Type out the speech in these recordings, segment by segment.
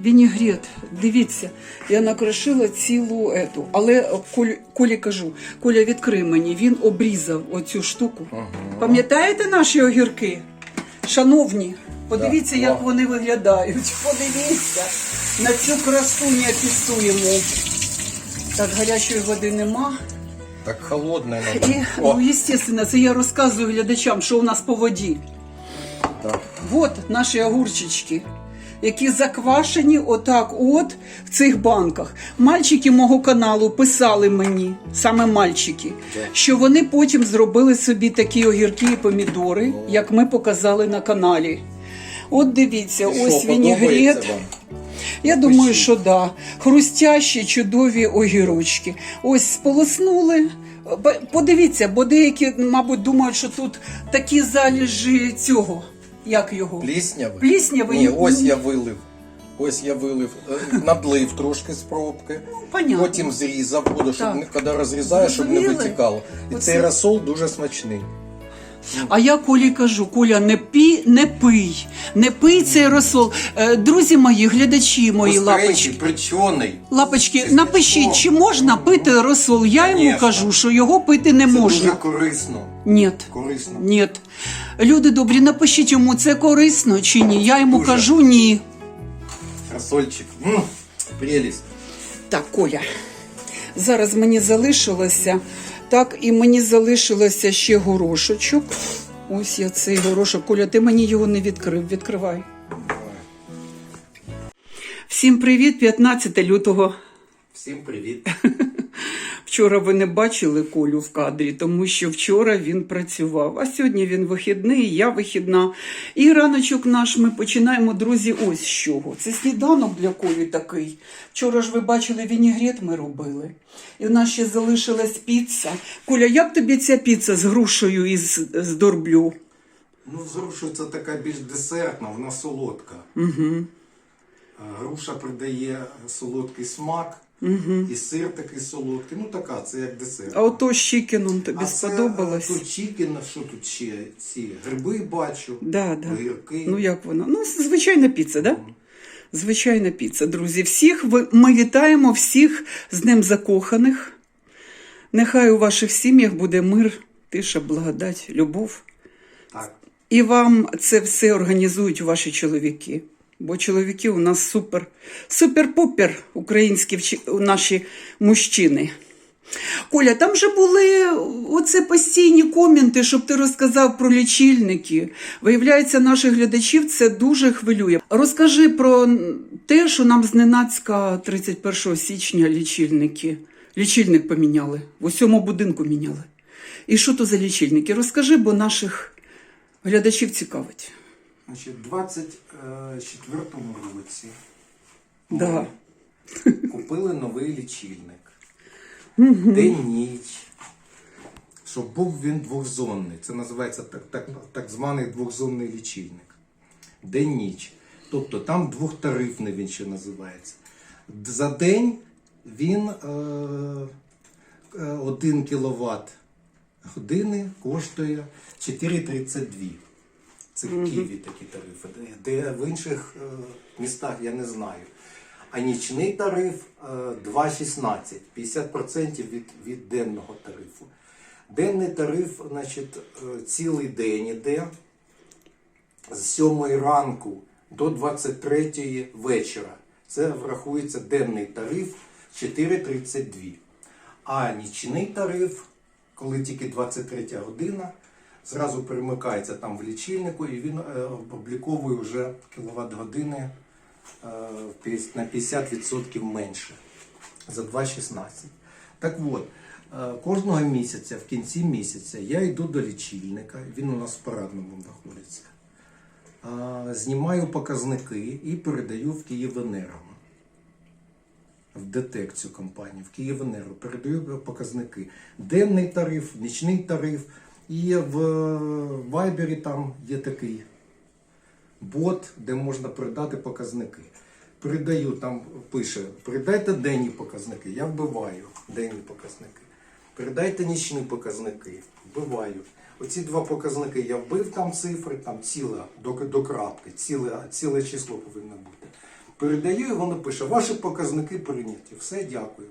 вінігрет, дивіться, я накрошила цілу ету. Але Колі кажу, Коля, відкрий мені, він обрізав оцю штуку. Пам'ятаєте наші огірки? Шановні, подивіться, як вони виглядають. Подивіться на цю красу неописуємо. Так, гарячої води нема. Так холодне. І, ну, звісно, це я розказую глядачам, що у нас по воді. Так. От наші огурчички, які заквашені отак от в цих банках. Мальчики мого каналу писали мені, саме мальчики, що вони потім зробили собі такі огірки і помідори, як ми показали на каналі. От дивіться, ось вінігрет. Я думаю, що да. Хрустящі, чудові огірочки. Ось сполоснули. Подивіться, бо деякі, мабуть, думають, що тут такі залежі цього. Як його? Пліснявий? Пліснявий. Ні, ось я вилив. Ось я вилив, надлив трошки з пробки, понятно. Потім зрізав, буду, щоб коли розрізаєш, щоб не витікало. І оце... цей розсол дуже смачний. А я Колі кажу, Коля, не пий цей розсол. Друзі мої, глядачі мої, лапочки. Причений. Лапочки, напишіть, чи можна пити розсол. Я йому кажу, що його пити не можна. Це дуже корисно. Ні. Корисно. Ні. Люди добрі, напишіть йому, це корисно чи ні. Я йому кажу ні. Розсольчик. Прелість. Так, Коля, зараз мені залишилося, так, і мені залишилося ще горошочок. Ось я цей горошок. Коля, ти мені його не відкрив. Відкривай. Всім привіт, 15 лютого. Всім привіт. Вчора ви не бачили Колю в кадрі, тому що вчора він працював. А сьогодні він вихідний, я вихідна. І раночок наш ми починаємо, друзі, ось з чого. Це сніданок для Колі такий. Вчора ж ви бачили, вінігрет ми робили. І в нас ще залишилась піца. Коля, як тобі ця піца з грушею і з дорблю? Ну, з грушею це така більш десертна, вона солодка. Угу. Груша придає солодкий смак. І сир такий солодкий, ну така, це як десерт. А ото з чікеном тобі сподобалось? Тут чікен, що тут ще? Ці гриби бачу, огірки. Ну як воно? Ну, звичайна піца, да? Звичайна піца, друзі. Ми вітаємо всіх з Днем закоханих. Нехай у ваших сім'ях буде мир, тиша, благодать, любов. Так. І вам це все організують ваші чоловіки. Бо чоловіки у нас супер-пупер українські наші мужчини. Коля, там же були оце постійні коменти, щоб ти розказав про лічильники. Виявляється, наших глядачів це дуже хвилює. Розкажи про те, що нам зненацька 31 січня лічильник поміняли. В усьому будинку міняли. І що то за лічильники? Розкажи, бо наших глядачів цікавить. Значить, в 24-му році купили новий лічильник. День-ніч. Щоб був він двохзонний. Це називається так званий двохзонний лічильник. День-ніч. Тобто там двохтарифний він ще називається. За день він 1 кВт години коштує 4,32. Це в Києві такі тарифи, де в інших містах я не знаю. А нічний тариф 2,16, 50% від денного тарифу. Денний тариф, значить, цілий день іде з 7 ранку до 23 вечора. Це врахується денний тариф 4,32. А нічний тариф, коли тільки 23 година, зразу перемикається там в лічильнику і він обліковує вже кіловат-години на 50% менше, за 2,16. Так от, кожного місяця, в кінці місяця, я йду до лічильника, він у нас в Парадному знаходиться, знімаю показники і передаю в Київенерго. В ДТЕК цю компанію, в Київенерго, передаю показники. Денний тариф, нічний тариф. І в Вайбері там є такий бот, де можна передати показники. Передаю, там пише, передайте денні показники, я вбиваю денні показники. Передайте нічні показники, вбиваю. Оці два показники я вбив, там цифри, там ціла, до крапки, ціле число повинно бути. Передаю, і воно пише, ваші показники прийняті. Все, дякую.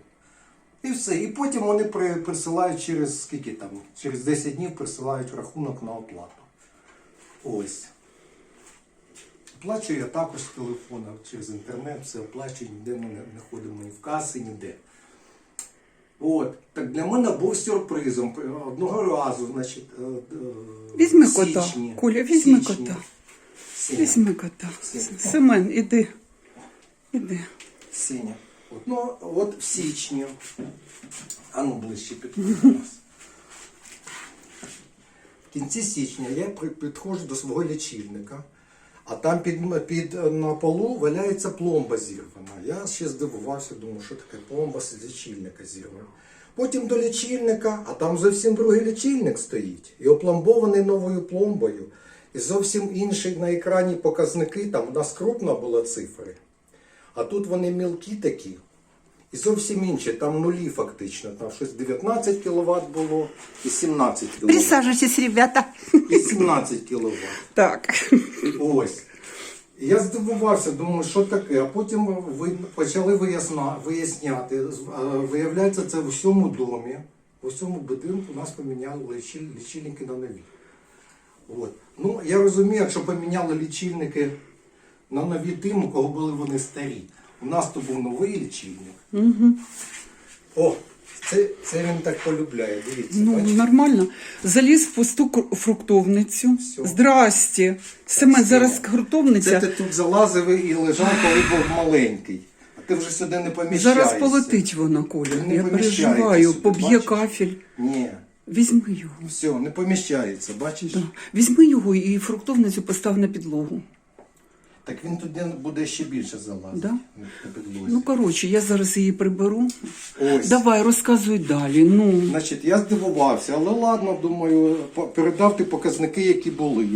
І все. І потім вони присилають через скільки там, через 10 днів присилають рахунок на оплату. Ось. Оплачую я також з телефона, через інтернет, все оплачую, ніде ми не ходимо ні в каси, ніде. От. Так для мене був сюрпризом. Одного разу, значить, Візьми в кота. січні. Коля, візьми в січні. кота. Сеня. Візьми кота. Сеня. Семен, іди. Іди. Сеня. От, ну, от в січні. А ну ближче підходь до нас. В кінці січня я підходжу до свого лічильника, а там на полу валяється пломба зірвана. Я ще здивувався, думаю, що таке пломба з лічильника зірвана. Потім до лічильника, а там зовсім другий лічильник стоїть. І опломбований новою пломбою. І зовсім інші на екрані показники, там у нас крупно були цифри. А тут вони мілкі такі. І зовсім інші, там нулі фактично. Там щось 19 кВт було і 17 кВт. Присаджуйтесь, ребята. І 17 кВт. Так. Ось. І я здивувався, думаю, що таке. А потім почали виясняти. Виявляється, це в усьому домі, в усьому будинку нас поміняли лічильники на нові. От. Ну, я розумію, якщо поміняли лічильники на нові тим, у кого були вони старі. У нас то був новий лічильник. Угу. О, це він так полюбляє, дивіться. Ну, бачите? нормально. Заліз в пусту фруктовницю. Всьо. Здрасте. Семен, зараз Це фруктовниця. ти тут залазив і лежав, коли був маленький. А ти вже сюди не поміщаєшся. Зараз полетить вона, Коля. Він не Я поміщається переживаю, сюди, поб'є бачиш? кафель. Ні, Візьми його. все, не поміщається, бачиш? Да. Візьми його і фруктовницю постав на підлогу. Так він туди буде ще більше залазити. Да? На підлозі. Ну, коротше, я зараз її приберу. Ось. Давай, розказуй далі. Ну, Значить, я здивувався, але ладно, думаю, передав ти показники, які були.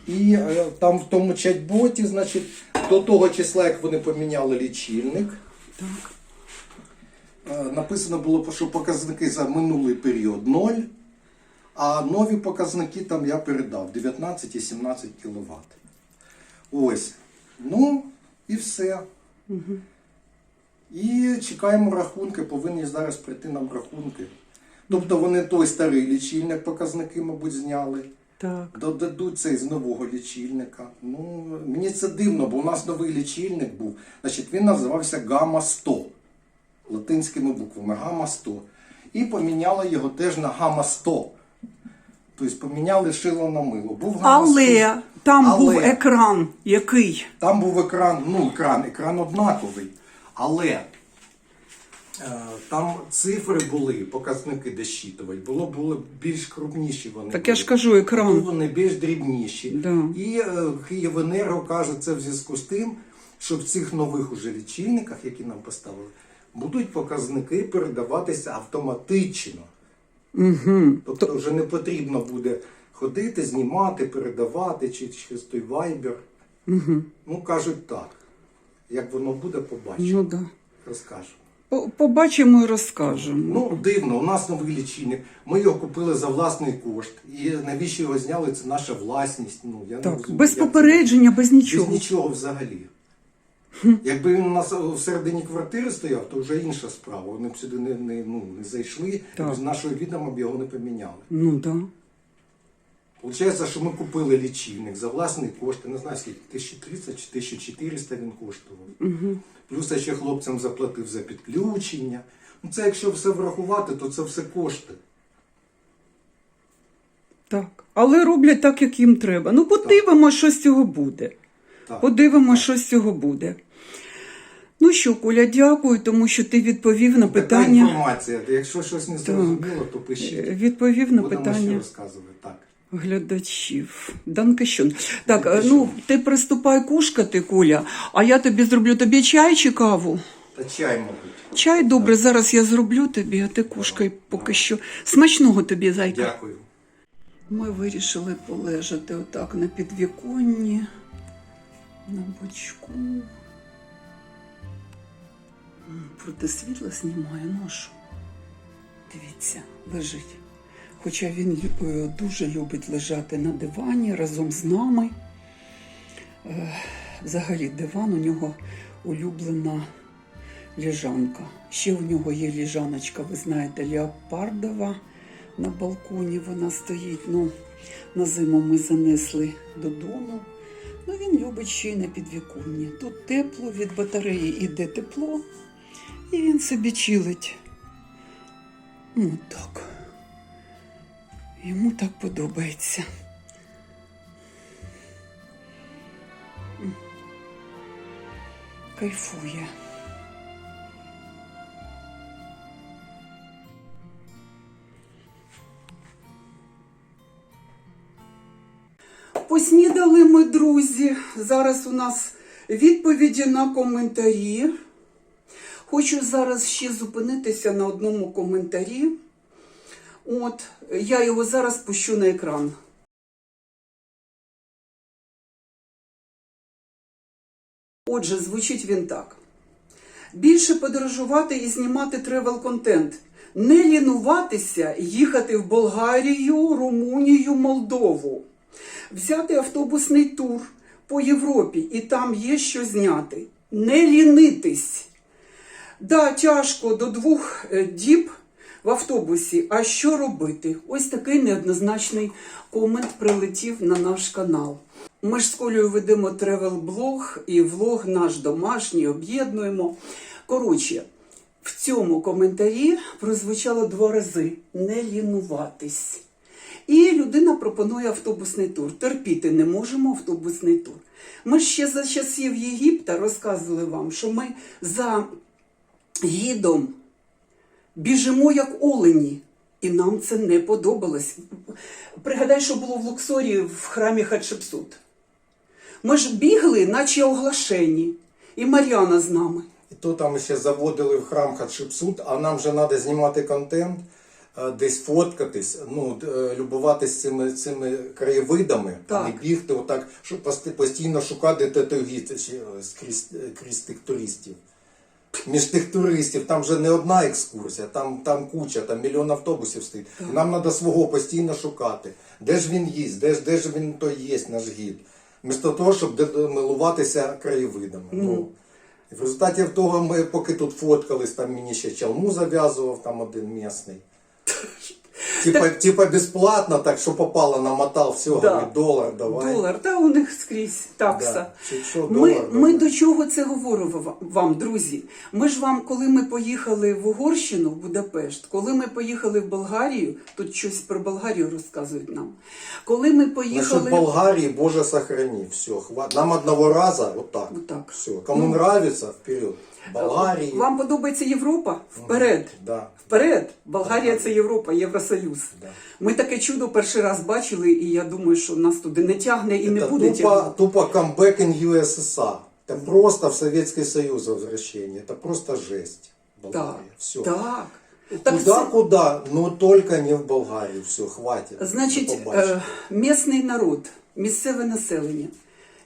І там в тому чат-боті, значить, до того числа, як вони поміняли лічильник, так. написано було, що показники за минулий період 0, а нові показники там я передав 19 і 17 кВт. Ось. Ну, і все. Угу. І чекаємо рахунки, повинні зараз прийти нам рахунки. Тобто вони той старий лічильник показники, мабуть, зняли. Так. Додадуть цей з нового лічильника. Ну, мені це дивно, бо у нас новий лічильник був. Значить, він називався Гамма 100. Латинськими буквами Гамма 100. І поміняли його теж на Гамма 100. Тобто поміняли шило на мило. Був Гамма 100. Але там Але був екран. Який? там був екран, ну екран однаковий. Але там цифри були, показники де щитувати, були більш крупніші вони. Так були. я ж кажу, екран. Були вони більш дрібніші. Да. І Київенерго каже це в зв'язку з тим, що в цих нових уже лічильниках, які нам поставили, будуть показники передаватися автоматично. Угу. Тобто вже не потрібно буде ходити, знімати, передавати, чи через той Viber. Угу. Ну, кажуть так. Як воно буде, побачимо. Ну, да. Розкажемо. Побачимо і розкажемо. Ну, дивно, у нас новий лічильник. Ми його купили за власний кошт. І навіщо його зняли, це наша власність. Ну, я не Так, розумію, без як це попередження, без Без нічого. нічого взагалі. Якби він у нас всередині квартири стояв, то вже інша справа. Вони б сюди не зайшли, Так. з нашого відома б його не поміняли. Ну, так. Да. Получається, що ми купили лічильник за власний кошт, я не знаю скільки, 1300 чи 1400 він коштував. Угу. Плюс я ще хлопцям заплатив за підключення. Ну це якщо все врахувати, то це все кошти. Так. Але роблять так, як їм треба. Ну, подивимося, що з цього буде. Так. Подивимося, що з цього буде. Ну що, Коля, дякую, тому що ти відповів на Така питання. інформація. Якщо щось не зрозуміло, то пишіть. Відповів на Будемо ще питання розказувати. Так. глядачів. Данкешон. Так, Данкешон. ну, ти приступай кушкати, Коля, а я тобі зроблю тобі чай чи каву? Та чай, мабуть. Чай, добре, зараз я зроблю тобі, а ти кушкай поки що. Смачного тобі, зайка. Дякую. Ми вирішили полежати отак на підвіконні, на бочку. Проти світла знімає ношу. Дивіться, лежить. Хоча він дуже любить лежати на дивані разом з нами. взагалі диван у нього улюблена лежанка. Ще у нього є лежаночка, ви знаєте, леопардова на балконі вона стоїть. Ну, на зиму ми занесли додому. Ну, він любить ще й на підвіконні. Тут тепло, від батареї іде тепло, і він собі чилить. Ну, так. Йому так подобається. Кайфує. Поснідали ми, друзі. Зараз у нас відповіді на коментарі. Хочу зараз ще зупинитися на одному коментарі. От, я його зараз пущу на екран. Отже, звучить він так. Більше подорожувати і знімати тревел-контент. Не лінуватися, їхати в Болгарію, Румунію, Молдову. Взяти автобусний тур по Європі, і там є що зняти. Не лінитись. Да, тяжко до 2 діб в автобусі. А що робити? Ось такий неоднозначний комент прилетів на наш канал. Ми ж з Колею ведемо тревел-блог і влог наш домашній, об'єднуємо. Коротше, в цьому коментарі прозвучало 2 рази «не лінуватись». І людина пропонує автобусний тур. Терпіти не можемо автобусний тур. Ми ще за часів Єгипта розказували вам, що ми за гідом біжимо як олені. І нам це не подобалось. Пригадай, що було в Луксорі в храмі Хатшепсут. Ми ж бігли, наче оглашені. І Мар'яна з нами. І то там ще заводили в храм Хатшепсут, а нам же треба знімати контент, десь фоткатись, ну, любуватись цими краєвидами, а не бігти отак, щоб постійно шукати гід крізь тих туристів. Між тих туристів, там вже не одна екскурсія, там куча, там мільйон автобусів стоїть. І нам треба свого постійно шукати. Де ж він їсть, де ж він то є, наш гід. Вмісто того, щоб милуватися краєвидами. Ну, і в результаті того, ми поки тут фоткались, там мені ще чалму зав'язував, там один місний. Типа безплатно, так що попало, намотав, все, говорить, $1 давай. $1, та у них скрізь такса. Да. Ми до чого це говоримо вам, друзі? Ми ж вам, коли ми поїхали в Угорщину, в Будапешт, коли ми поїхали в Болгарію, тут щось про Болгарію розказують нам. Коли ми поїхали... Насчет Болгарії, Боже сохрани, все, хватит. Нам одного разу, вот так. Все. Кому нравится, вперед. Болгарії. Вам подобається Європа? Вперед. Да. Вперед. Болгарія – це Європа, Євросоюз. Да. Ми таке чудо перший раз бачили, і я думаю, що нас туди не тягне і не буде тягнути. Тупо comeback in USSR. Это просто в Советский Союз возвращение. Это просто жесть. Болгария. Так. Все. Так. Куда, но только не в Болгарію. Все, хватит. Значить, місний народ, місцеве населення,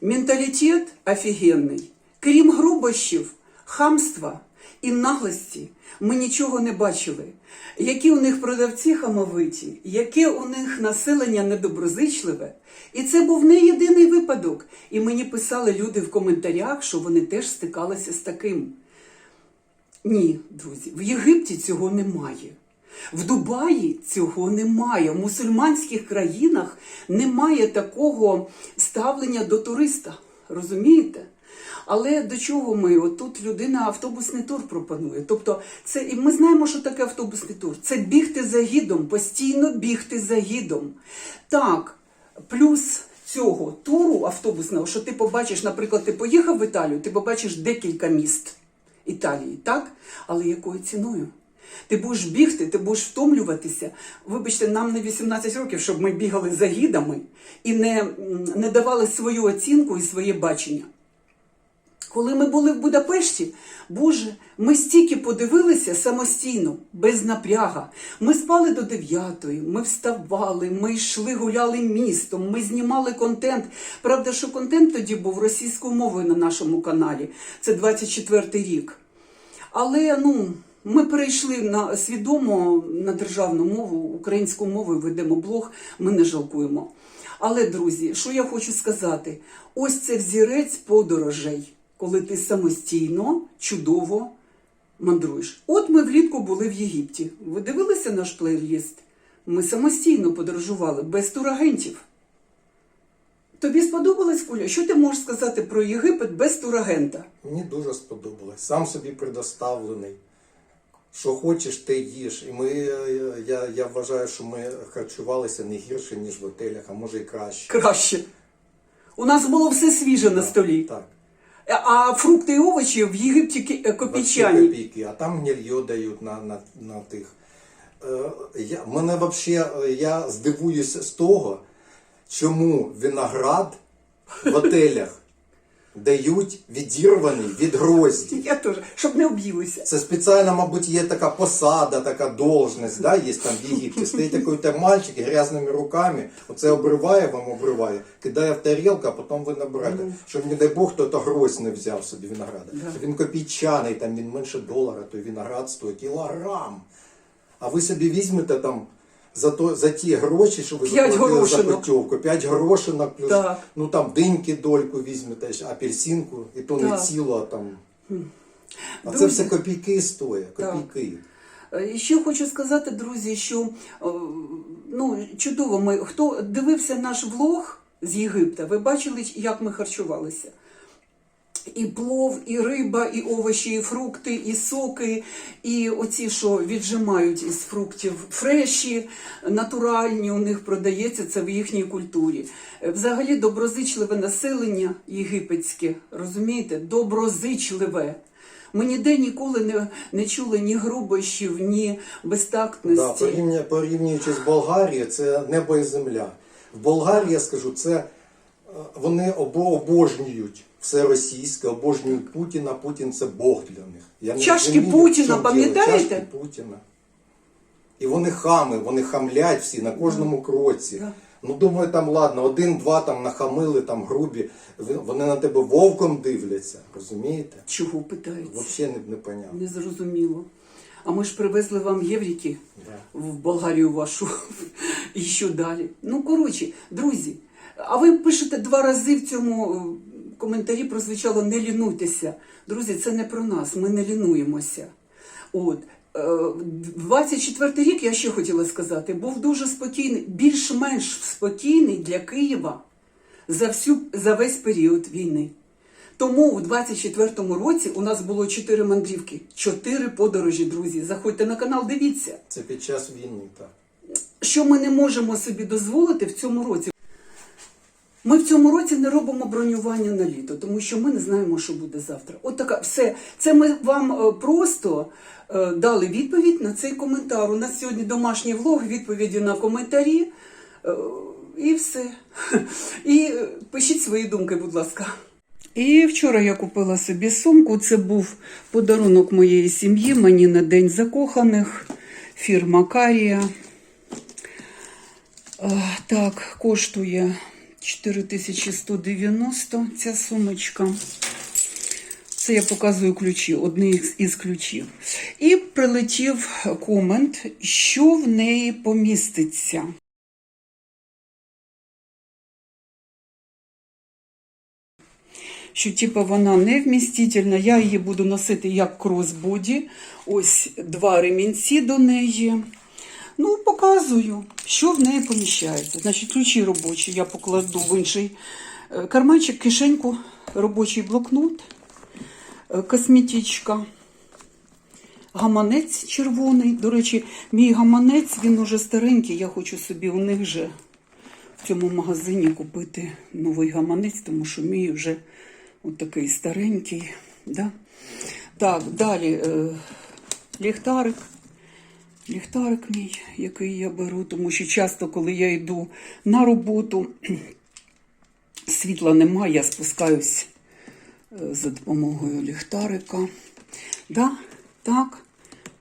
менталітет офігенний. Крім грубощів, хамства і наглості, ми нічого не бачили. Які у них продавці хамовиті, яке у них населення недоброзичливе. І це був не єдиний випадок. І мені писали люди в коментарях, що вони теж стикалися з таким. Ні, друзі, в Єгипті цього немає. В Дубаї цього немає. В мусульманських країнах немає такого ставлення до туриста. Розумієте? Але до чого ми? Отут людина автобусний тур пропонує. Тобто, це, і ми знаємо, що таке автобусний тур. Це бігти за гідом, постійно бігти за гідом. Так, плюс цього туру автобусного, що ти побачиш, наприклад, ти поїхав в Італію, ти побачиш декілька міст Італії, так? Але якою ціною? Ти будеш бігти, ти будеш втомлюватися. Вибачте, нам не 18 років, щоб ми бігали за гідами і не давали свою оцінку і своє бачення. Коли ми були в Будапешті, Боже, ми стільки подивилися самостійно, без напряга. Ми спали до 9-ї, ми вставали, ми йшли, гуляли містом, ми знімали контент. Правда, що контент тоді був російською мовою на нашому каналі. Це 24-й рік. Але, ми перейшли свідомо на державну мову, українською мовою ведемо блог, ми не жалкуємо. Але, друзі, що я хочу сказати? Ось це взірець подорожей, коли ти самостійно, чудово мандруєш. От ми влітку були в Єгипті. Ви дивилися наш плейліст? Ми самостійно подорожували, без турагентів. Тобі сподобалось, Коля? Що ти можеш сказати про Єгипет без турагента? Мені дуже сподобалось. Сам собі предоставлений. Що хочеш, те їж. І я вважаю, що ми харчувалися не гірше, ніж в готелях, а може і краще. Краще. У нас було все свіже на столі. Так. А фрукти і овочі в Єгипті Вообще копійчані. копійки, а там гнилье дають на тих. Мене взагалі, я здивуюся з того, чому виноград в готелях дають відірваний від грозді. Я теж, щоб не об'їлися. Це спеціально, мабуть, є така посада, така должність, да, є там в Єгипті. Стоїть такий там мальчик грязними руками, оце обриває, кидає в тарілку, а потім ви набираєте. Щоб, не дай Бог, хто-то грозь не взяв собі винограда. Да. Він копійчаний, там він менше $1, той виноград стоїть кілограм. А ви собі візьмете там за ті гроші, що ви 5 заплатили за горошинок. путівку, 5 горошинок, плюс, Так. ну там диньки дольку візьмете, апельсинку, і то не Так. ціло, а там. А це Друзі. все копійки стоять, Так. копійки. І ще хочу сказати, друзі, що чудово ми. Хто дивився наш влог з Єгипта, ви бачили, як ми харчувалися. І плов, і риба, і овочі, і фрукти, і соки, і оці, що віджимають із фруктів фреші, натуральні, у них продається, це в їхній культурі. Взагалі доброзичливе населення єгипетське, розумієте? Доброзичливе. Ми ніде ніколи не чули ні грубощів, ні безтактності. Да, порівнюючи з Болгарією, це небо і земля. В Болгарії, я скажу, це вони обожнюють все російське, обожнюють Путіна, Путін це Бог для них. Я не Чашки розумію, Путіна, в чому пам'ятаєте? діло. Чашки Путіна. І вони хами, вони хамлять всі на кожному кроці. Да. Ну, думаю, там, ладно, 1-2 там нахамили, там грубі, вони на тебе вовком дивляться, розумієте? Чого питається? Взагалі не понятно. Незрозуміло. А ми ж привезли вам єврики Да. в Болгарію вашу. І що далі? Ну, коротше, друзі, а ви пишете 2 рази в цьому коментарі прозвучало «не лінуйтеся». Друзі, це не про нас, ми не лінуємося. От. 24-й рік, я ще хотіла сказати, був дуже спокійний, більш-менш спокійний для Києва за весь період війни. Тому у 24-му році у нас було 4 мандрівки, 4 подорожі, друзі. Заходьте на канал, дивіться. Це під час війни, так. Що ми не можемо собі дозволити в цьому році? Ми в цьому році не робимо бронювання на літо, тому що ми не знаємо, що буде завтра. От така, все. Це ми вам просто дали відповідь на цей коментар. У нас сьогодні домашній влог, відповіді на коментарі. І все. І пишіть свої думки, будь ласка. І вчора я купила собі сумку. Це був подарунок моєї сім'ї, мені на День закоханих. Фірма Карія. Так, коштує 4190 ця сумочка. Це я показую ключі, одні із ключів. І прилетів комент, що в неї поміститься. Що типу вона невмістительна, я її буду носити як кросбоді. Ось 2 ремінці до неї. Ну, показую, що в неї поміщається. Значить, ключі робочі я покладу в інший карманчик, кишеньку, робочий блокнот, косметичка, гаманець червоний. До речі, мій гаманець, він уже старенький, я хочу собі у них же в цьому магазині купити новий гаманець, тому що мій вже от такий старенький. Да? Так, далі ліхтарик. Ліхтарик мій, який я беру, тому що часто, коли я йду на роботу, світла немає, я спускаюсь за допомогою ліхтарика. Да, так,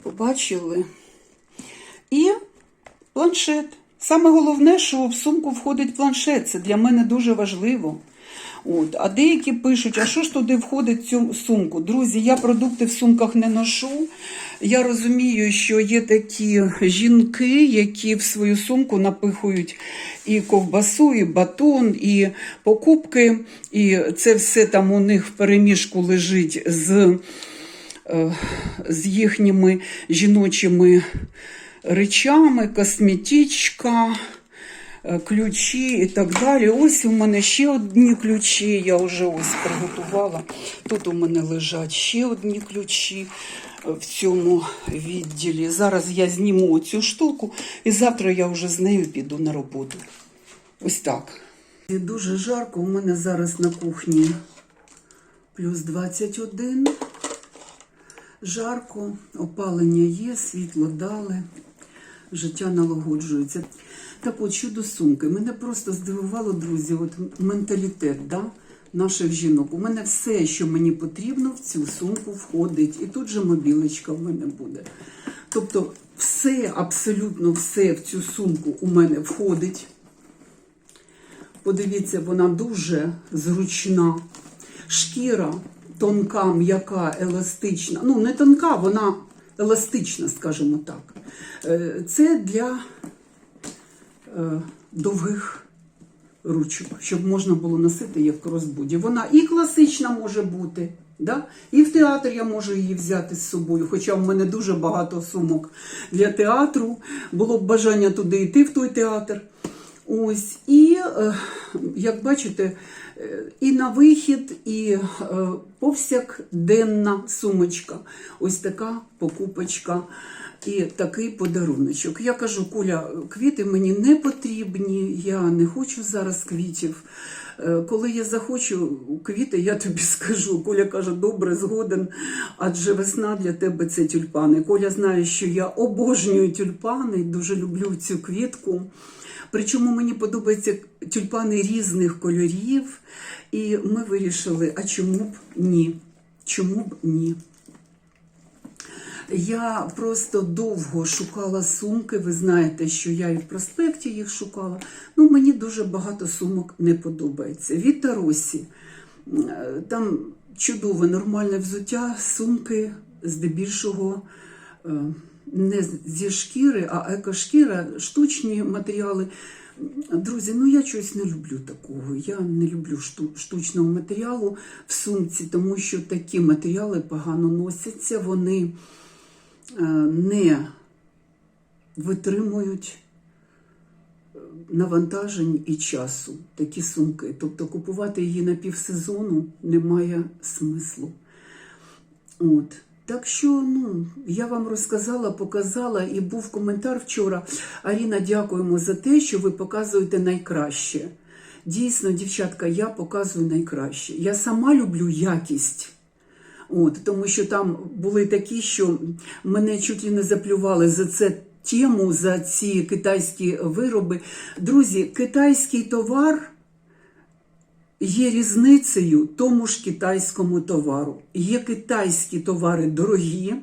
побачили. І планшет. Саме головне, що в сумку входить планшет. Це для мене дуже важливо. От. А деякі пишуть, а що ж туди входить в цю сумку? Друзі, я продукти в сумках не ношу. Я розумію, що є такі жінки, які в свою сумку напихують і ковбасу, і батон, і покупки. І це все там у них в переміжку лежить з їхніми жіночими речами, косметичка, ключі і так далі. Ось у мене ще одні ключі, я вже ось приготувала. Тут у мене лежать ще одні ключі в цьому відділі. Зараз я зніму цю штуку і завтра я вже з нею піду на роботу. Ось так. І дуже жарко, у мене зараз на кухні плюс 21. Жарко, опалення є, світло дали, життя налагоджується. Так от, щодо сумки, мене просто здивувало, друзі, от менталітет, да, наших жінок. У мене все, що мені потрібно, в цю сумку входить. І тут же мобілочка в мене буде. Тобто все, абсолютно все в цю сумку у мене входить. Подивіться, вона дуже зручна. Шкіра тонка, м'яка, еластична. Ну, не тонка, вона еластична, скажімо так. Це для довгих ручок, щоб можна було носити як в кросбоді. Вона і класична може бути, да? І в театр я можу її взяти з собою, хоча в мене дуже багато сумок для театру. Було б бажання туди йти, в той театр. Ось, і, як бачите, і на вихід, і повсякденна сумочка. Ось така покупочка і такий подаруночок. Я кажу, Коля, квіти мені не потрібні, я не хочу зараз квітів. Коли я захочу квіти, я тобі скажу. Коля каже, добре, згоден, адже весна для тебе – це тюльпани. Коля знає, що я обожнюю тюльпани, дуже люблю цю квітку. Причому мені подобаються тюльпани різних кольорів. І ми вирішили, а чому б ні? Чому б ні? Я просто довго шукала сумки. Ви знаєте, що я і в проспекті їх шукала. Ну, мені дуже багато сумок не подобається. Від Таросі. Там чудове, нормальне взуття, сумки здебільшого не зі шкіри, а екошкіра, штучні матеріали. Друзі, ну я щось не люблю такого. Я не люблю штучного матеріалу в сумці, тому що такі матеріали погано носяться, вони не витримують навантажень і часу, такі сумки. Тобто купувати її на півсезону немає смислу. От. Так що, ну, я вам розказала, показала, і був коментар вчора. Аріна, дякуємо за те, що ви показуєте найкраще. Дійсно, дівчатка, я показую найкраще. Я сама люблю якість. От, тому що там були такі, що мене чуть ли не заплювали за це тему, за ці китайські вироби. Друзі, китайський товар є різницею тому ж китайському товару. Є китайські товари дорогі,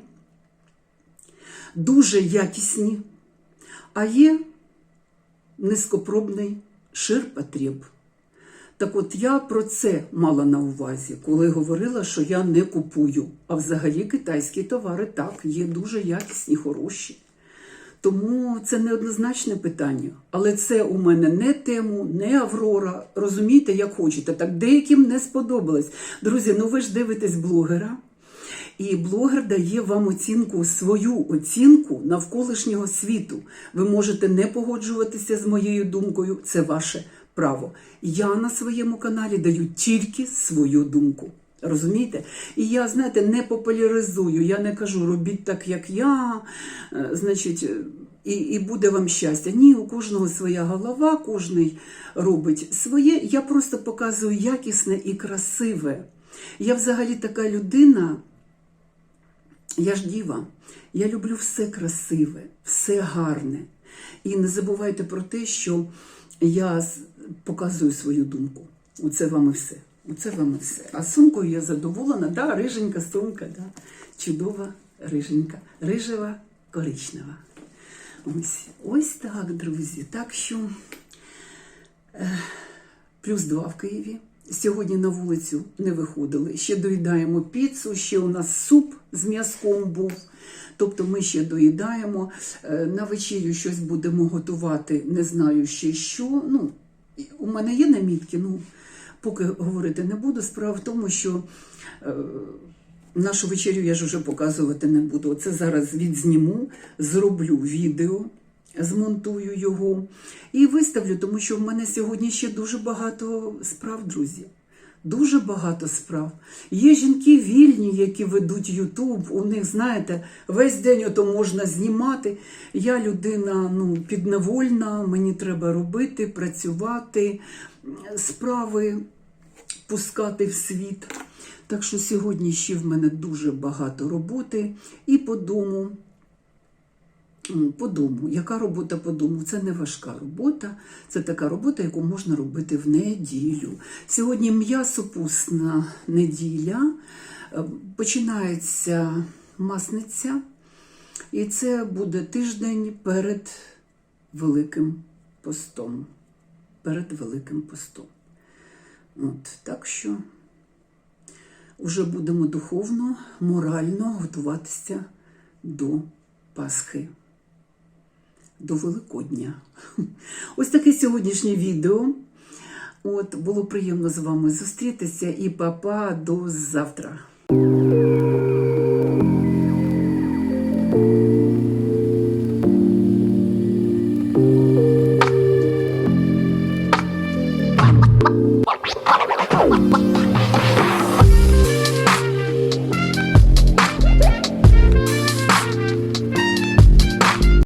дуже якісні, а є низькопробний ширпотреб. Так от я про це мала на увазі, коли говорила, що я не купую. А взагалі китайські товари, так, є дуже якісні, хороші. Тому це неоднозначне питання. Але це у мене не Тему, не Аврора. Розумієте, як хочете. Так деяким не сподобалось. Друзі, ну ви ж дивитесь блогера. І блогер дає вам оцінку, свою оцінку навколишнього світу. Ви можете не погоджуватися з моєю думкою, це ваше право. Я на своєму каналі даю тільки свою думку. Розумієте? І я, знаєте, не популяризую, я не кажу, робіть так, як я, значить, і буде вам щастя. Ні, у кожного своя голова, кожний робить своє. Я просто показую якісне і красиве. Я взагалі така людина, я ж діва, я люблю все красиве, все гарне. І не забувайте про те, що я показую свою думку. Оце вам і все. Оце вам і все. А сумкою я задоволена. Да, риженька сумка, да. Чудова риженька. Рижева, коричнева. Ось так, друзі. Так що плюс 2 в Києві. Сьогодні на вулицю не виходили. Ще доїдаємо піцу, ще у нас суп з м'язком був. Тобто ми ще доїдаємо. На вечерю щось будемо готувати, не знаю ще що. Ну, у мене є намітки, ну, поки говорити не буду. Справа в тому, що нашу вечерю я ж вже показувати не буду. Оце зараз відзніму, зроблю відео, змонтую його і виставлю, тому що в мене сьогодні ще дуже багато справ, друзі. Дуже багато справ. Є жінки вільні, які ведуть Ютуб, у них, знаєте, весь день ото можна знімати. Я людина, ну, підневольна, мені треба робити, працювати, справи пускати в світ. Так що сьогодні ще в мене дуже багато роботи і по дому. По дому. Яка робота по дому? Це не важка робота, це така робота, яку можна робити в неділю. Сьогодні м'ясопусна неділя, починається Масниця, і це буде тиждень перед Великим постом. Перед Великим постом. От, так що вже будемо духовно, морально готуватися до Пасхи. До Великодня. Ось таке сьогоднішнє відео. От, було приємно з вами зустрітися і па-па, до завтра.